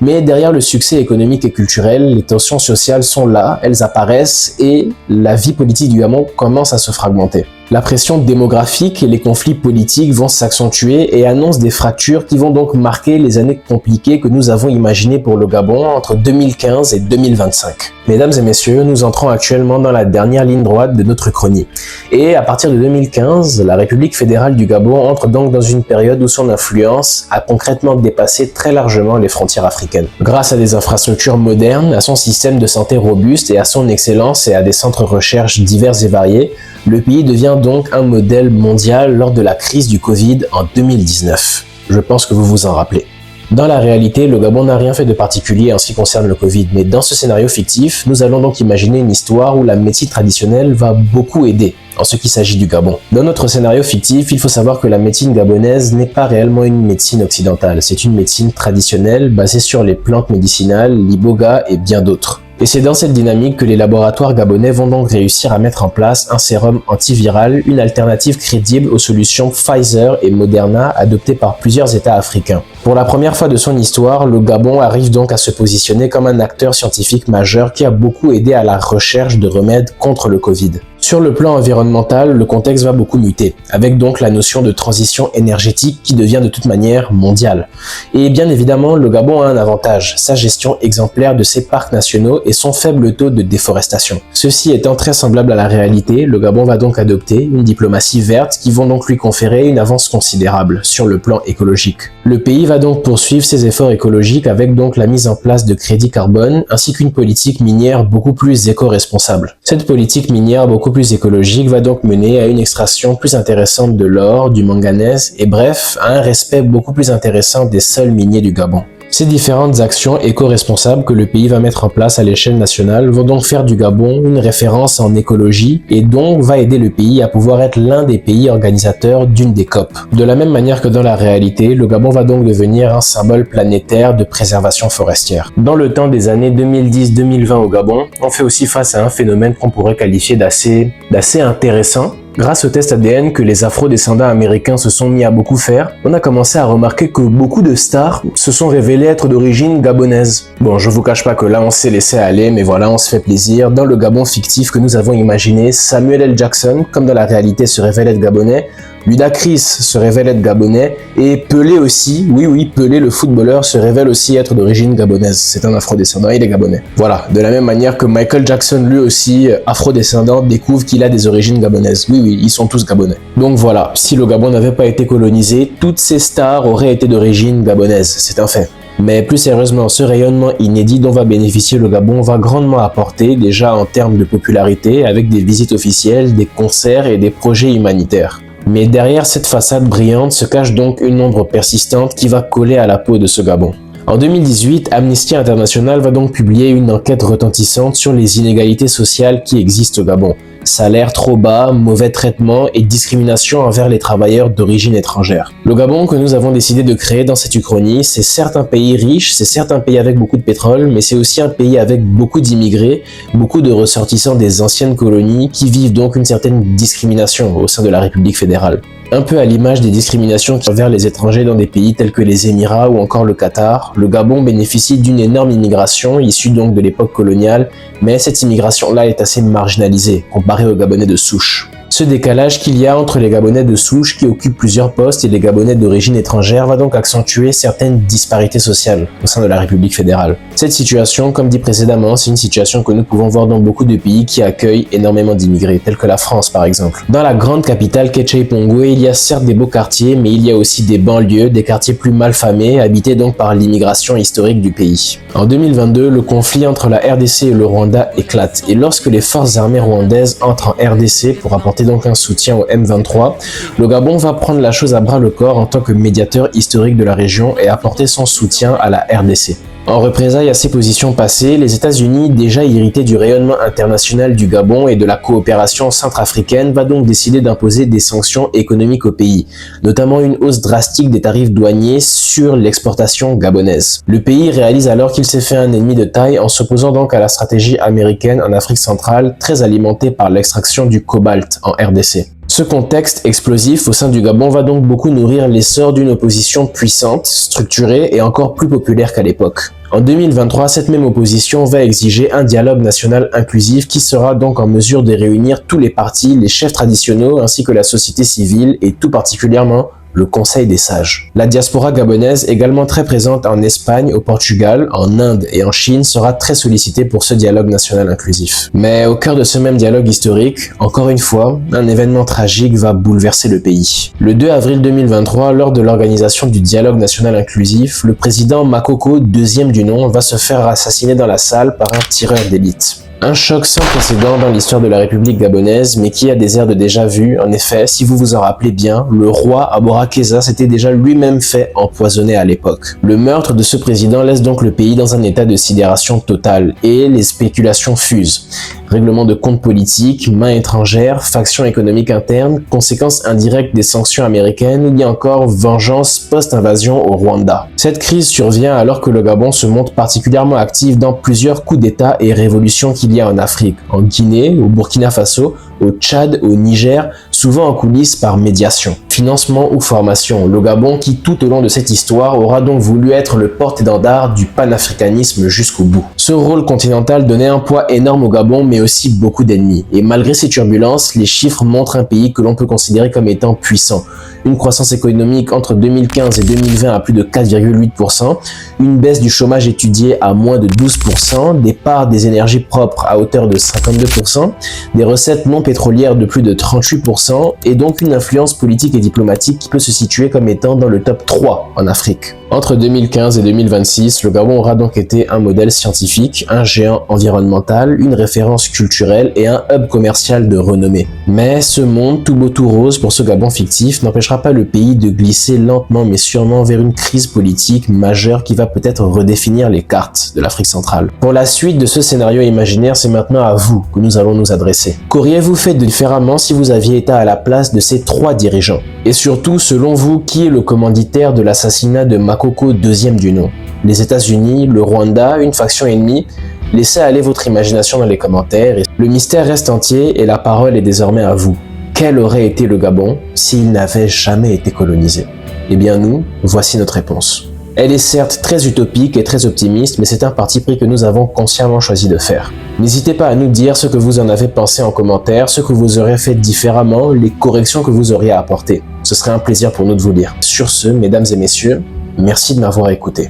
Mais derrière le succès économique et culturel, les tensions sociales sont là, elles apparaissent et la vie politique du Gabon commence à se fragmenter. La pression démographique et les conflits politiques vont s'accentuer et annoncent des fractures qui vont donc marquer les années compliquées que nous avons imaginées pour le Gabon entre 2015 et 2025. Mesdames et messieurs, nous entrons actuellement dans la dernière ligne droite de notre chronie. Et à partir de 2015, la République fédérale du Gabon entre donc dans une période où son influence a concrètement dépassé très largement les frontières africaines. Grâce à des infrastructures modernes, à son système de santé robuste et à son excellence et à des centres de recherche divers et variés, le pays devient donc un modèle mondial lors de la crise du Covid en 2019. Je pense que vous vous en rappelez. Dans la réalité, le Gabon n'a rien fait de particulier en ce qui concerne le Covid, mais dans ce scénario fictif, nous allons donc imaginer une histoire où la médecine traditionnelle va beaucoup aider en ce qui s'agit du Gabon. Dans notre scénario fictif, il faut savoir que la médecine gabonaise n'est pas réellement une médecine occidentale, c'est une médecine traditionnelle basée sur les plantes médicinales, l'iboga et bien d'autres. Et c'est dans cette dynamique que les laboratoires gabonais vont donc réussir à mettre en place un sérum antiviral, une alternative crédible aux solutions Pfizer et Moderna adoptées par plusieurs États africains. Pour la première fois de son histoire, le Gabon arrive donc à se positionner comme un acteur scientifique majeur qui a beaucoup aidé à la recherche de remèdes contre le Covid. Sur le plan environnemental, le contexte va beaucoup muter, avec donc la notion de transition énergétique qui devient de toute manière mondiale. Et bien évidemment, le Gabon a un avantage, sa gestion exemplaire de ses parcs nationaux et son faible taux de déforestation. Ceci étant très semblable à la réalité, le Gabon va donc adopter une diplomatie verte qui vont donc lui conférer une avance considérable sur le plan écologique. Le pays va donc poursuivre ses efforts écologiques avec donc la mise en place de crédits carbone ainsi qu'une politique minière beaucoup plus éco-responsable. Cette politique minière beaucoup plus écologique va donc mener à une extraction plus intéressante de l'or, du manganèse et bref, à un respect beaucoup plus intéressant des sols miniers du Gabon. Ces différentes actions éco-responsables que le pays va mettre en place à l'échelle nationale vont donc faire du Gabon une référence en écologie et donc va aider le pays à pouvoir être l'un des pays organisateurs d'une des COP. De la même manière que dans la réalité, le Gabon va donc devenir un symbole planétaire de préservation forestière. Dans le temps des années 2010-2020 au Gabon, on fait aussi face à un phénomène qu'on pourrait qualifier d'assez intéressant. Grâce au test ADN que les afro-descendants américains se sont mis à beaucoup faire, on a commencé à remarquer que beaucoup de stars se sont révélées être d'origine gabonaise. Bon, je vous cache pas que là on s'est laissé aller, mais voilà, on se fait plaisir. Dans le Gabon fictif que nous avons imaginé, Samuel L. Jackson, comme dans la réalité, se révèle être gabonais, Ludacris se révèle être gabonais, et Pelé aussi, oui, Pelé le footballeur se révèle aussi être d'origine gabonaise. C'est un afro-descendant, il est gabonais. Voilà, de la même manière que Michael Jackson lui aussi, afro-descendant, découvre qu'il a des origines gabonaises. Oui, ils sont tous gabonais. Donc voilà, si le Gabon n'avait pas été colonisé, toutes ces stars auraient été d'origine gabonaise, c'est un fait. Mais plus sérieusement, ce rayonnement inédit dont va bénéficier le Gabon va grandement apporter, déjà en termes de popularité, avec des visites officielles, des concerts et des projets humanitaires. Mais derrière cette façade brillante se cache donc une ombre persistante qui va coller à la peau de ce Gabon. En 2018, Amnesty International va donc publier une enquête retentissante sur les inégalités sociales qui existent au Gabon. Salaire trop bas, mauvais traitement et discrimination envers les travailleurs d'origine étrangère. Le Gabon que nous avons décidé de créer dans cette uchronie, c'est certes un pays riche, c'est certes un pays avec beaucoup de pétrole, mais c'est aussi un pays avec beaucoup d'immigrés, beaucoup de ressortissants des anciennes colonies qui vivent donc une certaine discrimination au sein de la République fédérale. Un peu à l'image des discriminations envers les étrangers dans des pays tels que les Émirats ou encore le Qatar, le Gabon bénéficie d'une énorme immigration issue donc de l'époque coloniale, mais cette immigration-là est assez marginalisée comparée aux Gabonais de souche. Ce décalage qu'il y a entre les Gabonais de souche qui occupent plusieurs postes et les Gabonais d'origine étrangère va donc accentuer certaines disparités sociales au sein de la République fédérale. Cette situation, comme dit précédemment, c'est une situation que nous pouvons voir dans beaucoup de pays qui accueillent énormément d'immigrés, tels que la France par exemple. Dans la grande capitale Ketchepongwe, il y a certes des beaux quartiers, mais il y a aussi des banlieues, des quartiers plus malfamés, habités donc par l'immigration historique du pays. En 2022, le conflit entre la RDC et le Rwanda éclate, et lorsque les forces armées rwandaises entrent en RDC pour apporter donc un soutien au M23, le Gabon va prendre la chose à bras le corps en tant que médiateur historique de la région et apporter son soutien à la RDC. En représailles à ces positions passées, les États-Unis, déjà irrités du rayonnement international du Gabon et de la coopération centrafricaine, va donc décider d'imposer des sanctions économiques au pays, notamment une hausse drastique des tarifs douaniers sur l'exportation gabonaise. Le pays réalise alors qu'il s'est fait un ennemi de taille en s'opposant donc à la stratégie américaine en Afrique centrale, très alimentée par l'extraction du cobalt en RDC. Ce contexte explosif au sein du Gabon va donc beaucoup nourrir l'essor d'une opposition puissante, structurée et encore plus populaire qu'à l'époque. En 2023, cette même opposition va exiger un dialogue national inclusif qui sera donc en mesure de réunir tous les partis, les chefs traditionnels ainsi que la société civile et tout particulièrement le Conseil des sages. La diaspora gabonaise, également très présente en Espagne, au Portugal, en Inde et en Chine, sera très sollicitée pour ce dialogue national inclusif. Mais au cœur de ce même dialogue historique, encore une fois, un événement tragique va bouleverser le pays. Le 2 avril 2023, lors de l'organisation du dialogue national inclusif, le président Makoko, deuxième du nom, va se faire assassiner dans la salle par un tireur d'élite. Un choc sans précédent dans l'histoire de la République gabonaise, mais qui a des airs de déjà vu. En effet, si vous vous en rappelez bien, le roi Abora Keza s'était déjà lui-même fait empoisonner à l'époque. Le meurtre de ce président laisse donc le pays dans un état de sidération totale, et les spéculations fusent. Règlement de comptes politiques, mains étrangères, factions économiques internes, conséquences indirectes des sanctions américaines, ou bien encore vengeance post-invasion au Rwanda. Cette crise survient alors que le Gabon se montre particulièrement actif dans plusieurs coups d'État et révolutions qu'il y a en Afrique, en Guinée, au Burkina Faso, au Tchad, au Niger, souvent en coulisses par médiation, financement ou formation. Le Gabon qui tout au long de cette histoire aura donc voulu être le porte-étendard du panafricanisme jusqu'au bout. Ce rôle continental donnait un poids énorme au Gabon mais aussi beaucoup d'ennemis. Et malgré ces turbulences, les chiffres montrent un pays que l'on peut considérer comme étant puissant. Une croissance économique entre 2015 et 2020 à plus de 4,8%, une baisse du chômage étudiée à moins de 12%, des parts des énergies propres à hauteur de 52%, des recettes non pétrolières de plus de 38% et donc une influence politique et diplomatique qui peut se situer comme étant dans le top 3 en Afrique. Entre 2015 et 2026, le Gabon aura donc été un modèle scientifique, un géant environnemental, une référence culturelle et un hub commercial de renommée. Mais ce monde tout beau tout rose pour ce Gabon fictif n'empêchera pas le pays de glisser lentement mais sûrement vers une crise politique majeure qui va peut-être redéfinir les cartes de l'Afrique centrale. Pour la suite de ce scénario imaginaire, c'est maintenant à vous que nous allons nous adresser. Qu'auriez-vous fait différemment si vous aviez été à la place de ces trois dirigeants? Et surtout, selon vous, qui est le commanditaire de l'assassinat de Makoko, deuxième du nom? Les États-Unis, le Rwanda, une faction ennemie? Laissez aller votre imagination dans les commentaires. Le mystère reste entier et la parole est désormais à vous. Quel aurait été le Gabon s'il n'avait jamais été colonisé? Eh bien nous, voici notre réponse. Elle est certes très utopique et très optimiste, mais c'est un parti pris que nous avons consciemment choisi de faire. N'hésitez pas à nous dire ce que vous en avez pensé en commentaire, ce que vous aurez fait différemment, les corrections que vous auriez apportées. Ce serait un plaisir pour nous de vous lire. Sur ce, mesdames et messieurs, merci de m'avoir écouté.